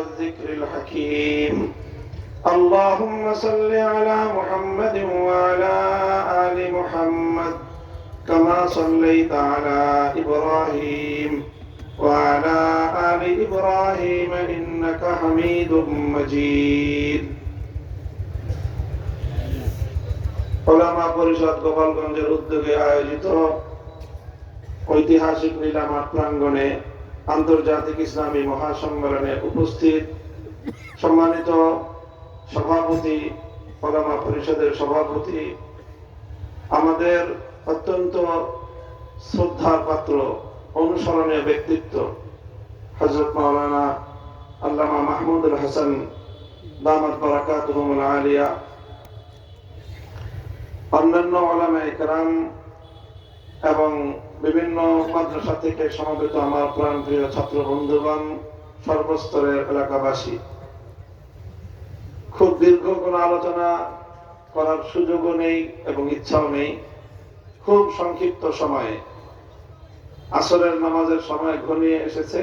والذكر الحكيم. اللهم صل على محمد وعلى آل محمد كما صليت على إبراهيم وعلى آل إبراهيم إنك حميد مجيد. উলামা পরিষদ গোপালগঞ্জের উদ্যোগে আয়োজিত ঐতিহাসিক লীলা মাঠ প্রাঙ্গণে আন্তর্জাতিক ইসলামী মহাসম্মেলনে উপস্থিত সম্মানিত সভাপতি, উলামা পরিষদের সভাপতি, আমাদের অত্যন্ত শ্রদ্ধার পাত্র, অনুসরণীয় ব্যক্তিত্ব হযরত মাওলানা আল্লামা মাহমুদুল হাসান দামাত বারাকাতুহুল আলিয়া, অন্যান্য উলামায়ে কেরাম এবং বিভিন্ন মাদ্রাসা থেকে সমবেত আমার প্রাণপ্রিয় ছাত্র বন্ধুগণ, সর্বস্তরের এলাকাবাসী, খুব দীর্ঘ কোনো আলোচনা করার সুযোগও নেই এবং ইচ্ছাও নেই। খুব সংক্ষিপ্ত সময়ে আসরের নামাজের সময় ঘনিয়ে এসেছে,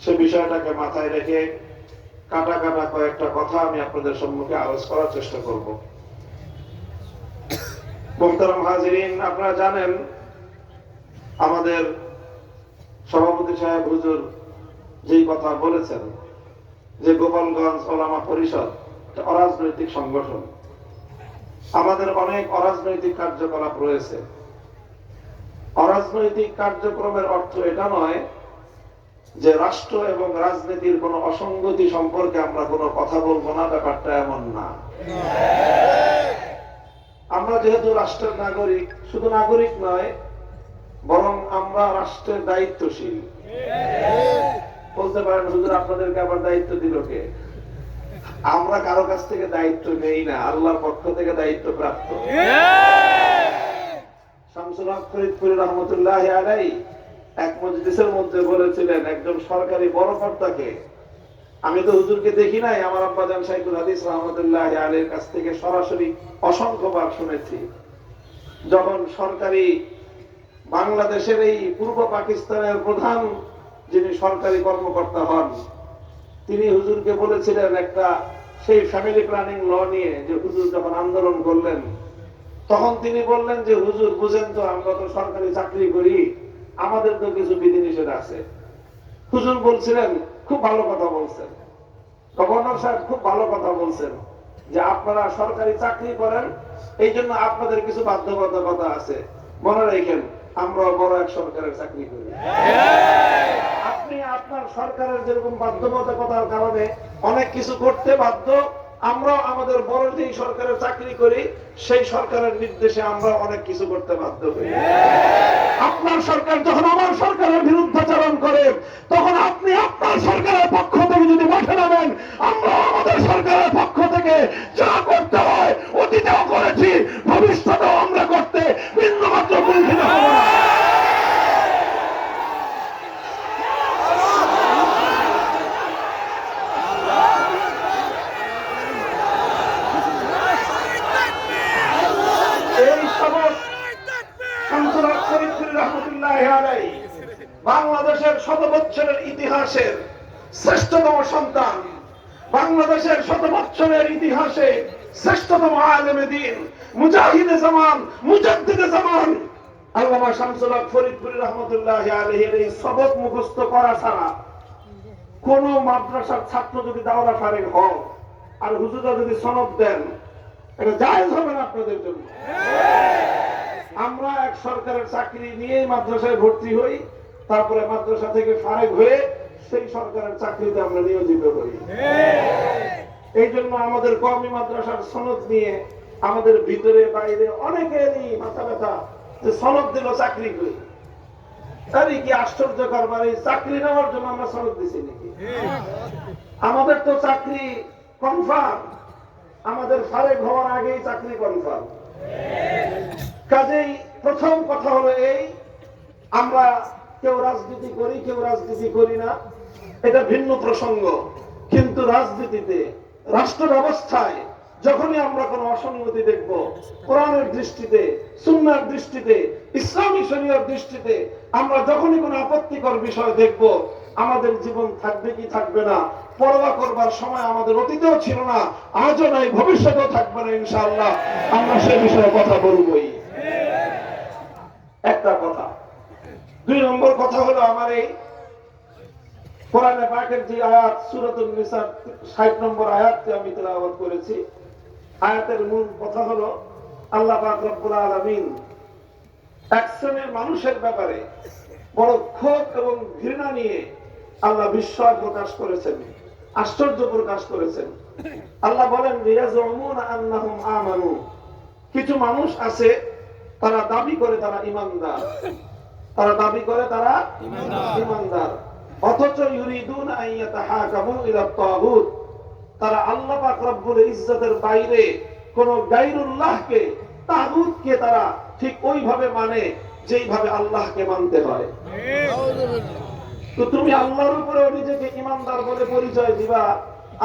সে বিষয়টাকে মাথায় রেখে কাটা কাটা কয়েকটা কথা আমি আপনাদের সম্মুখে আলোচনা করার চেষ্টা করব। মুহতারাম হাজিরিন, আপনারা জানেন আমাদের সভাপতি সাহেব হুজুর যেই কথা বলেছেন যে গোপালগঞ্জ উলামা পরিষদ একটা অরাজনৈতিক সংগঠন। আমাদের অনেক অরাজনৈতিক কার্যকলাপ রয়েছে। অরাজনৈতিক কার্যক্রমের অর্থ এটা নয় যে রাষ্ট্র এবং রাজনীতির কোনো অসঙ্গতি সম্পর্কে আমরা কোনো কথা বলবো না, ব্যাপারটা এমন না। আমরা যেহেতু রাষ্ট্রের নাগরিক, শুধু নাগরিক নয় বরং আমরা রাষ্ট্রের দায়িত্বশীল। বলতে পারেন হুজুর আপনাদেরকে আবার দায়িত্ব দিল কে? আমরা কারো কাছ থেকে দায়িত্ব নেই না, আল্লাহর পক্ষ থেকে দায়িত্ব প্রাপ্ত। শামসুল হক ফরিদপুরি রহমতুল্লাহি আলাইহি এক মজলিসের মধ্যে বলেছিলেন, একজন সরকারি বড় কর্তাকে, আমি তো হুজুরকে দেখি নাই, আমার আব্বাজান শাইখুল হাদিস রহমতুল্লাহি আলাইহির কাছ থেকে সরাসরি অসংখ্যবার শুনেছি। যখন সরকারি বাংলাদেশের এই পূর্ব পাকিস্তানের প্রধান যিনি সরকারি কর্মকর্তা হন, তিনি হুজুরকে বলেছিলেন একটা সেই ফ্যামিলি প্ল্যানিং ল নিয়ে, যে হুজুর যখন আন্দোলন করলেন তখন তিনি বললেন যে হুজুর বুঝেন তো, আমরা তো সরকারি চাকরি করি, আমাদের তো কিছু বিধিনিষেধ আছে। হুজুর বলছিলেন খুব ভালো কথা বলছেন, গভর্নর সাহেব খুব ভালো কথা বলছেন যে আপনারা সরকারি চাকরি করেন, এই জন্য আপনাদের কিছু বাধ্যবাধকতা আছে, মনে রাখেন আমরা বড় এক সরকারের চাকরি করি। আপনি আপনার সরকারের যেরকম বাধ্যবাধকতার কারণে অনেক কিছু করতে বাধ্য, আমরা আমাদের বড় যেই সরকারের চাকরি করি সেই সরকারের নির্দেশে আমরা অনেক কিছু করতে বাধ্য হই। আপনার সরকার যখন আমার সরকারের বিরুদ্ধাচরণ করে, তখন আপনি আপনার সরকারের পক্ষ থেকে যদি মাঠে নামেন, আমরা আমাদের সরকারের পক্ষ থেকে যা করতে হয় অতীতেও করেছি, ভবিষ্যতেও আমরা করতে বিন্দুমাত্র কুণ্ঠিত হব না। বাংলাদেশের 100 বছরের ইতিহাসের শ্রেষ্ঠতম সন্তান, বাংলাদেশের 100 বছরের ইতিহাসে শ্রেষ্ঠতম আলেমে দ্বীন, মুজাহিদে জামান, মুজাদ্দিদে জামান আল্লামা শামসুল হক ফরিদপুরি রহমতুল্লাহি আলাইহির এই সবক মুখস্থ করা ছাড়া কোন মাদ্রাসার ছাত্র যদি দাওরা ফারেক হয় আর হুজুরা যদি সনদ দেন, এটা জায়েজ হবে না আপনাদের জন্য। আমরা এক সরকারের চাকরি নিয়েই মাদ্রাসায় ভর্তি হই, তারপরে মাদ্রাসা থেকে ফারেক হয়ে সেই সরকারের চাকরিতে আমরা নিয়োজিত হই। এই জন্য আমাদের কওমি মাদ্রাসার সনদ নিয়ে আমাদের ভিতরে বাইরে অনেকেরই মাথা ব্যথা যে সনদ দিল চাকরি করি। তারই কি আশ্চর্যকর, মানে চাকরি নেওয়ার জন্য আমরা সনদ দিছি নাকি? আমাদের তো চাকরি কনফার্ম, আমাদের ফারেক হওয়ার আগেই চাকরি কনফার্ম। কাজেই প্রথম কথা হলো এই, আমরা কেউ রাজনীতি করি কেউ রাজনীতি করি না, এটা ভিন্ন প্রসঙ্গ। কিন্তু রাজনীতিতে, রাষ্ট্র ব্যবস্থায় যখনই আমরা কোনো অসঙ্গতি দেখব, কোরআনের দৃষ্টিতে, সুন্নাহর দৃষ্টিতে, ইসলামী শরীয়তের দৃষ্টিতে আমরা যখনই কোনো আপত্তিকর বিষয় দেখব, আমাদের জীবন থাকবে কি থাকবে না, পরোয়া করবার সময় আমাদের অতীতেও ছিল না, আজও নাই, ভবিষ্যতেও থাকবে না ইনশাআল্লাহ। আমরা সে বিষয়ে কথা বলবোই। একটা কথা। 2 নম্বর কথা হলো, আমার এই কোরআনে পাকের যে আয়াত সূরাতুন নিসা 60 নম্বর আয়াতটি আমি তেলাওয়াত করেছি, আয়াতের মূল কথা হলো আল্লাহ পাক রব্বুল আলামিন এক শ্রেণীর মানুষের ব্যাপারে বড় ক্ষোভ এবং ঘৃণা নিয়ে আল্লাহ বিস্ময় প্রকাশ করেছেন, আশ্চর্য প্রকাশ করেছেন। আল্লাহ বলেন, ইয়াজুমুনা আন্নাহুম আমানু, কিছু মানুষ আছে তারা দাবি করে তারা ঈমানদার, তারা দাবি করে তারা ঈমানদার, অথচ ইউরিদুন আন ইয়াতাহাকামু ইলা তাগুত, তারা আল্লাহ পাক রব্বুল ইজ্জতের বাইরে কোন গায়রুল্লাহকে, তাগুতকে তারা ঠিক ওইভাবে মানে যেইভাবে আল্লাহকে মানতে হয়। তো তুমি আল্লাহর উপরে নিজেকে ঈমানদার বলে পরিচয় দিবা,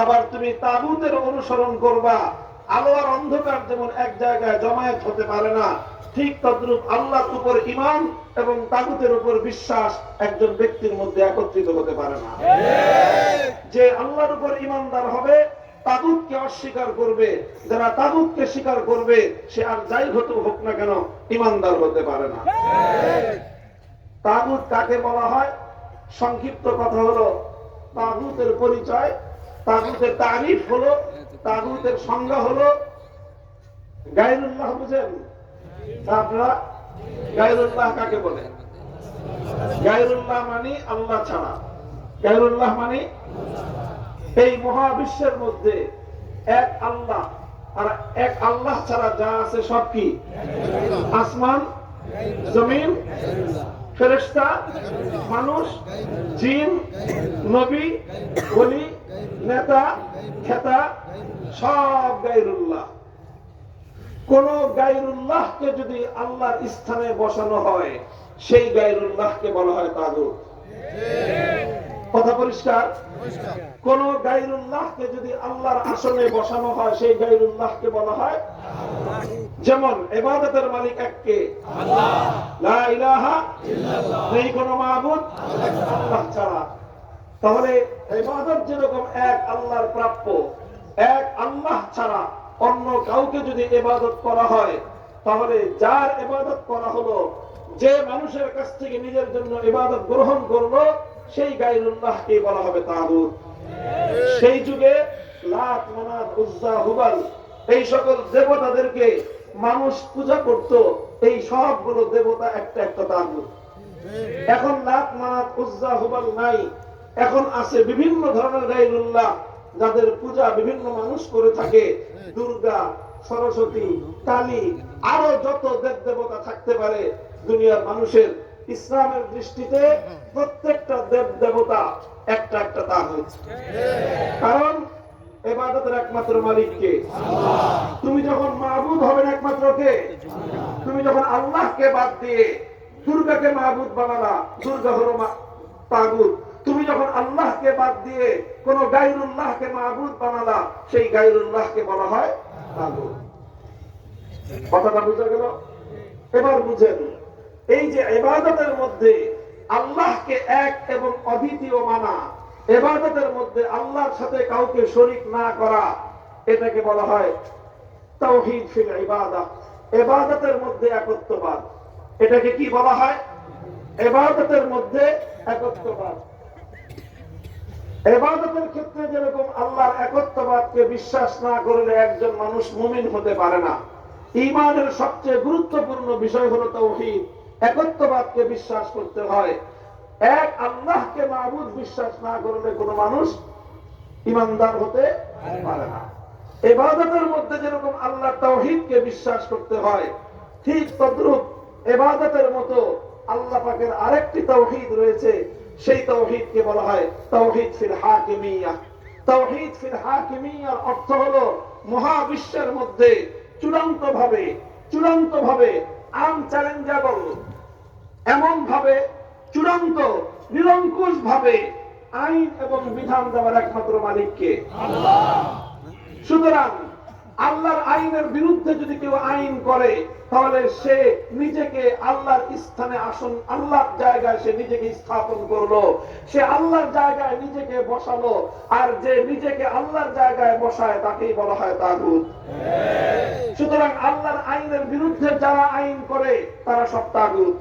আবার তুমি তাগুতের অনুসরণ করবা। আলো আর অন্ধকার যেমন এক জায়গায় জমায়েত হতে পারে না, ঠিক তদ্রূপ আল্লাহর উপর ঈমান এবং তাগুতের উপর বিশ্বাস একজন ব্যক্তির মধ্যে একত্রিত হতে পারে না। যে আল্লাহর উপর ঈমানদার হবে, তাগুতকে অস্বীকার করবে, যারা তাগুতকে স্বীকার করবে, সে আর যাই হোক না কেন ঈমানদার হতে পারে না। তাগুত কাকে বলা হয়? সংক্ষিপ্ত কথা হলো, তাগুতের পরিচয়, তাগুতের তারিফ হলো, তাগুতের সংজ্ঞা হলো গায়রুল্লাহ। বুঝেন আপনারা গায়রুল্লাহ কাকে বলে? গায়রুল্লাহ মানে আল্লাহ ছাড়া। গায়রুল্লাহ মানে এই মহাবিশ্বের মধ্যে এক আল্লাহ, আর এক আল্লাহ ছাড়া যা আছে সব কি? আসমান, জমিন, ফেরেশতা, মানুষ, জিন, নবী, ওলি, নেতা, খেতা, সব গায়রুল্লাহ। কোন গায়রুল্লাহকে যদি আল্লাহর স্থানে বসানো হয়, সেই গায়রুল্লাহকে বলা হয় তাগুত। কথা পরিষ্কার? কোন গায়রুল্লাহকে যদি আল্লাহর আসনে বসানো হয়, সেই গায়রুল্লাহকে বলা হয়। যেমন ইবাদতের মালিক এককে, আল্লাহ, লা ইলাহা ইল্লাল্লাহ, নেই কোন মাবুদ আল্লাহ ছাড়া। তাহলে ইবাদত যেরকম এক আল্লাহর প্রাপ্য, এক আল্লাহ ছাড়া অন্য কাউকে যদি ইবাদত করা হয়, তাহলে যার ইবাদত করা হলো, যে মানুষের কাছ থেকে নিজের জন্য ইবাদত গ্রহণ করলো, সেই গায়রুল্লাহকে বলা হবে তাগুত। সেই যুগে লাত, মানাত, উজ্জা, হুবাল এই সকল দেবতাদেরকে মানুষ পূজা করত, এই সবগুলো দেবতা একটা একটা তাগুত। এখন লাত, মানাত, উজ্জা, হুবাল নাই, এখন আছে বিভিন্ন ধরনের গায়রুল্লাহ, যাদের পূজা বিভিন্ন মানুষ করে থাকে। দুর্গা, সরস্বতী, কালী, আরো যত দেব দেবতা থাকতে পারে দুনিয়ার মানুষের, ইসলামের দৃষ্টিতে প্রত্যেকটা দেব দেবতা একটা একটা তাগুত। কারণ ইবাদতের একমাত্র মালিক কে? আল্লাহ। তুমি যখন মাবুদ হবেন একমাত্র কে? তুমি যখন আল্লাহকে বাদ দিয়ে দুর্গাকে মাবুদ বানালা, দুর্গা হলো তাগুত। তুমি যখন আল্লাহকে বাদ দিয়ে কোন গায়রুল্লাহকে মাবুদ বানালা, সেই গায়রুল্লাহকে বলা হয় তাগুত। কথাটা বুঝা গেল? এবার বুঝেন, এই যে ইবাদতের মধ্যে আল্লাহকে এক এবং অদ্বিতীয় মানা, ইবাদতের মধ্যে আল্লাহর সাথে কাউকে শরীক না করা, এটাকে বলা হয় তাওহীদ ফিল ইবাদাহ। ইবাদতের মধ্যে একত্ববাদ, এটাকে কি বলা হয়? ইবাদতের মধ্যে একত্ববাদ। ইবাদতের ক্ষেত্রে যেরকম আল্লাহর একত্ববাদকে বিশ্বাস না করলে একজন মানুষ মুমিন হতে পারে না। ঈমানের সবচেয়ে গুরুত্বপূর্ণ বিষয় হলো তাওহীদ, একত্ববাদকে বিশ্বাস করতে হয়। এক আল্লাহকে মাবুদ বিশ্বাস না করলে কোন মানুষ ঈমানদার হতে পারে না। ইবাদতের মধ্যে যেরকম আল্লাহ তাওহীদকে বিশ্বাস করতে হয়, ঠিক তদ্রূপ ইবাদতের মতো আল্লাহ পাকের আরেকটি তাওহীদ রয়েছে, সেই তাওহীদকে বলা হয় তাওহীদ ফিল হাকিমিয়াহ। তাওহীদ ফিল হাকিমিয়ার অর্থ হলো মহাবিশ্বের মধ্যে চূড়ান্ত ভাবে আনচ্যালেঞ্জেবল, এমন ভাবে চূড়ান্ত নিরঙ্কুশ ভাবে আইন এবং বিধান দেওয়ার একমাত্র মালিককে আল্লাহ। সুতরাং আল্লাহর আইনের বিরুদ্ধে যদি কেউ আইন করে, তাহলে সে নিজেকে আল্লাহর স্থানে আসন, আল্লাহর জায়গায় সে নিজেকে স্থাপন করলো, সে আল্লাহর জায়গায় নিজেকে বসালো। আর যে নিজেকে আল্লাহর জায়গায় বসায় তাকেই বলা হয় তাগুত। সুতরাং আল্লাহর আইনের বিরুদ্ধে যারা আইন করে তারা সব তাগুত।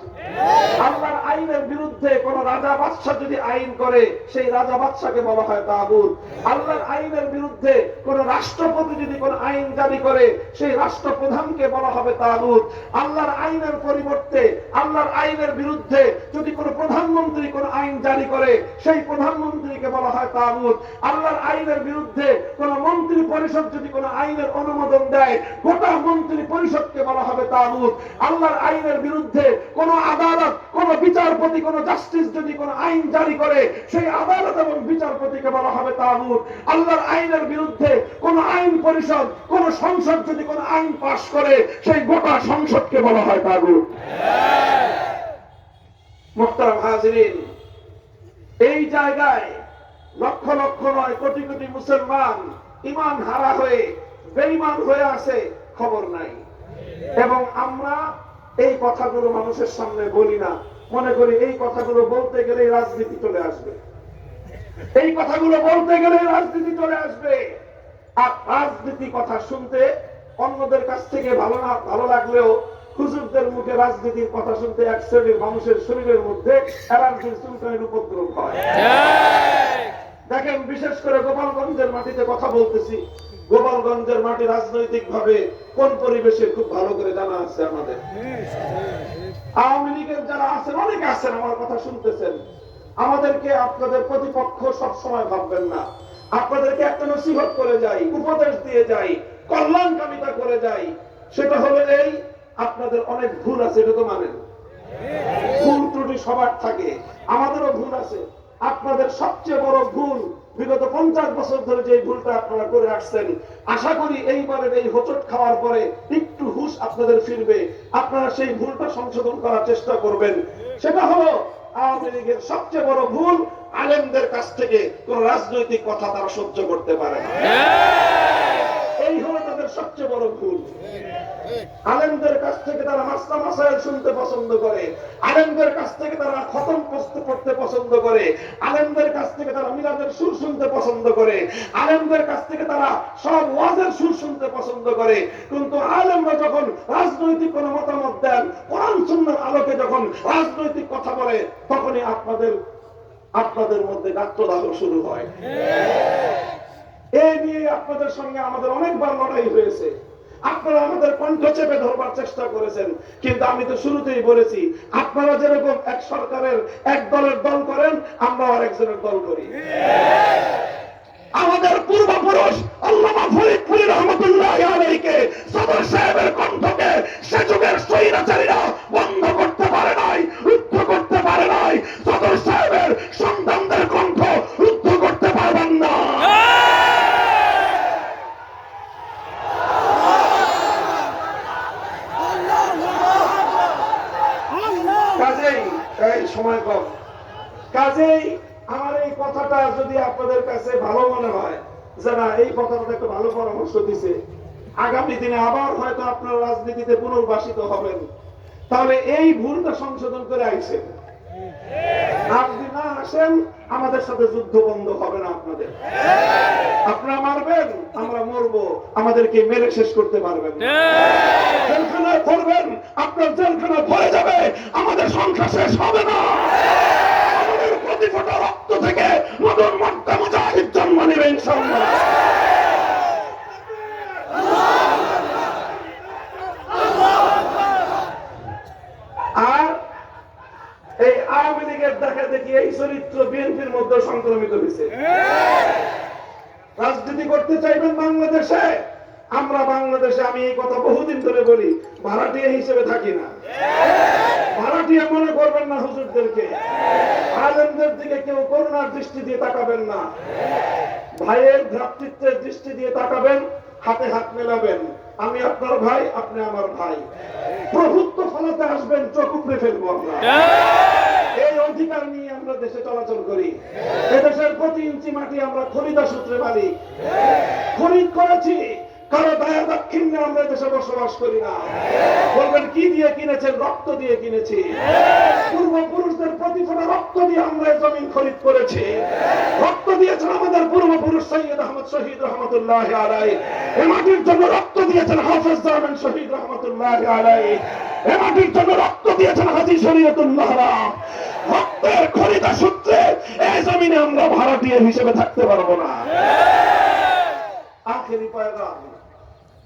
আল্লাহর আইনের বিরুদ্ধে কোন রাজা বাদশাহ যদি আইন করে সেই রাজা বাদশাকে বলা হয় তাগুত। আল্লাহর আইনের বিরুদ্ধে কোন রাষ্ট্রপতি যদি কোন আইন জারি করে সেই রাষ্ট্রপ্রধানকে বলা হবে তাগুত। আল্লাহর আইনের পরিবর্তে, আল্লাহর আইনের বিরুদ্ধে যদি কোন প্রধানমন্ত্রী কোন আইন জারি করে সেই প্রধানমন্ত্রীকে বলা হয় তাগুত। আল্লাহর আইনের বিরুদ্ধে কোন মন্ত্রী পরিষদ যদি কোন আইনের অনুমোদন দেয় গোটা মন্ত্রী পরিষদকে বলা হবে তাগুত। আল্লাহর আইনের বিরুদ্ধে কোন আদালত, কোন বিচারপতি, কোন জাস্টিস যদি কোন আইন জারি করে সেই আদালত এবং বিচারপতিকে বলা হবে তাগুত। আল্লাহর আইনের বিরুদ্ধে কোন আইন পরিষদ, কোন সংসদ যদি কোন আইন পাশ করে সেই গোটা সংসদকে বলা হয় তাগুত। মুহতারাম হাজিরিন, এই জায়গায় লক্ষ লক্ষ নয় কোটি কোটি মুসলমান ঈমান হারা হয়ে বেঈমান হয়ে আছে, খবর নাই। এবং আমরা এই কথাগুলো মানুষের সামনে বলি না, মনে করি এই কথাগুলো বলতে গেলে রাজনীতি চলে আসবে, এই কথাগুলো বলতে গেলে রাজনীতি চলে আসবে। আর রাজনীতি কথা শুনতে অন্যদের কাছ থেকে ভালো লাগলেও হুজুরদের মুখে রাজনীতির কথা শুনতে এক শ্রেণীর মানুষের শরীরের মধ্যে অ্যালার্জির চুলকানির উপদ্রব হয়। দেখেন, বিশেষ করে গোপালগঞ্জের মাটিতে কথা বলতেছি। গোপালগঞ্জের মাটি রাজনৈতিক ভাবে কোন পরিবেশে খুব ভালো করে জানা আছে আমাদের। আওয়ামী লীগের যারা আছেন, অনেকে আছেন, আমার কথা শুনতেছেন, আমাদেরকে আপনাদের প্রতিপক্ষ সবসময় ভাববেন না। আপনাদেরকে একটা নসিহত করে যাই, উপদেশ দিয়ে যাই, কল্যাণকামিতা করে যাই। সেটা হলো এই, আপনাদের অনেক ভুল আছে, এটা তো মানেন। ভুল ত্রুটি সবার থাকে, আমাদেরও ভুল আছে। আপনাদের সবচেয়ে বড় ভুল বিগত 50 বছর ধরে যে ভুলটা আপনারা করে আসছেন, আশা করি এইবারের এই হোঁচট খাওয়ার পরে একটু হুঁশ আপনাদের ফিরবে, আপনারা সেই ভুলটা সংশোধন করার চেষ্টা করবেন। সেটা হলো আওয়ামী লীগের সবচেয়ে বড় ভুল, আলেমদের কাছ থেকে কোন রাজনৈতিক কথা তারা সহ্য করতে পারে না। এই হলো তাদের সবচেয়ে বড় ভুল। আলেমদের কাছ থেকে তারা মাসলা মাসাইল শুনতে পছন্দ করে, আলেমদের কাছ থেকে তারা খতম পড়তে পছন্দ করে, আলেমদের কাছ থেকে তারা মিলাদের সুর শুনতে পছন্দ করে, আলেমদের কাছ থেকে তারা সব ওয়াজের সুর শুনতে পছন্দ করে। কিন্তু আলেমরা যখন রাজনৈতিক কোন মতামত দেন, কোরআন সুন্নাহর আলোকে যখন রাজনৈতিক কথা বলে, তখনই আপনাদের মধ্যে গাত্রদাহ শুরু হয়। এই নিয়ে আপনাদের সঙ্গে আমাদের অনেকবার লড়াই হয়েছে, আপনারা আমাদের কণ্ঠ চেপে ধরবার চেষ্টা করেছেন। কিন্তু আমি তো শুরুতেই বলেছি, আপনারা যেরকম এক সরকারের এক দলের দল করেন, আমরা আরেকজনের দল করি। আমাদের পূর্বপুরুষ আল্লামা ফরিদপুরি রহমতুল্লাহ আলাইহিকে সদর সাহেবের কণ্ঠকে সে যুগের স্বৈরাচারীরা বন্ধ করতে পারে নাই, রুদ্ধ করতে পারে নাই। সদর সাহেবের সন্তানদের কণ্ঠ রুদ্ধ করতে পারবেন না। সময় কম, কাজেই আমার এই কথাটা যদি আপনাদের কাছে ভালো মনে হয় যে না, এই কথাটা একটা ভালো পরামর্শ দিছে, আগামী দিনে আবার হয়তো আপনারা রাজনীতিতে পুনর্বাসিত হবেন, তাহলে এই ভুলটা সংশোধন করে আইছেন। আপনি না আসেন, আমাদের সাথে যুদ্ধ বন্ধ হবে না। আপনারা মারবেন, আমরা মরবো, আমাদেরকে মেরে শেষ করতে পারবেন না। জেলখানায় পড়বেন, আপনার জেলখানা ভরে যাবে, আমাদের সংখ্যা শেষ হবে না। আমাদের প্রতি ফোঁটা রক্ত থেকে নতুন মক্কা মুজাহিদ জন্ম নেবে ইনশাআল্লাহ। আর এই আওয়ামী লীগের দেখা দেখি এই চরিত্র বিএনপির মধ্যে সংক্রমিত হয়েছে। রাজনীতি করতে চাইবেন বাংলাদেশে, আমরা বাংলাদেশে, আমি এই কথা বহুদিন ধরে বলি, ভাড়াটিয়া হিসেবে থাকি না। ভাড়াটিয়া মনে করবেন না হুজুরদেরকে, আলেমদের দিকে কেউ করুণার দৃষ্টি দিয়ে তাকাবেন না, ভাইয়ের ভ্রাতৃত্বের দৃষ্টি দিয়ে তাকাবেন, হাতে হাত মেলাবেন। আমি আপনার ভাই, আপনি আমার ভাই। প্রভুত্ব ফলাতে আসবেন, চোখ উপড়ে ফেলবো আমরা। এই অধিকার নিয়ে আমরা দেশে চলাচল করি। এদেশের প্রতি ইঞ্চি মাটি আমরা খরিদা সূত্রে মালিক। খরিদ করেছি, কারো দায়া দাক্ষিণ্যে আমরা দেশে বসবাস করি না। বলবেন কি দিয়ে কিনেছেন? রক্ত দিয়ে কিনেছি। পূর্বপুরুষদের প্রতিফোটা রক্ত দিয়ে আমরা এই জমিন খরিদ করেছি। রক্ত দিয়েছেন আমাদের পূর্বপুরুষ সৈয়দ আহমদ শহীদ রহমতুল্লাহ আলাইহি। এ মাটির জন্য রক্ত দিয়েছেন হাফেজ জামান শহীদ রহমতুল্লাহ আলাইহি। এ মাটির জন্য রক্ত দিয়েছেন হাজী শরীয়তুল্লাহ। রক্তের খরিদা সূত্রে এই জমিনে আমরা ভাড়াটিয়া হিসেবে থাকতে পারবো না। আখেরি পয়গাম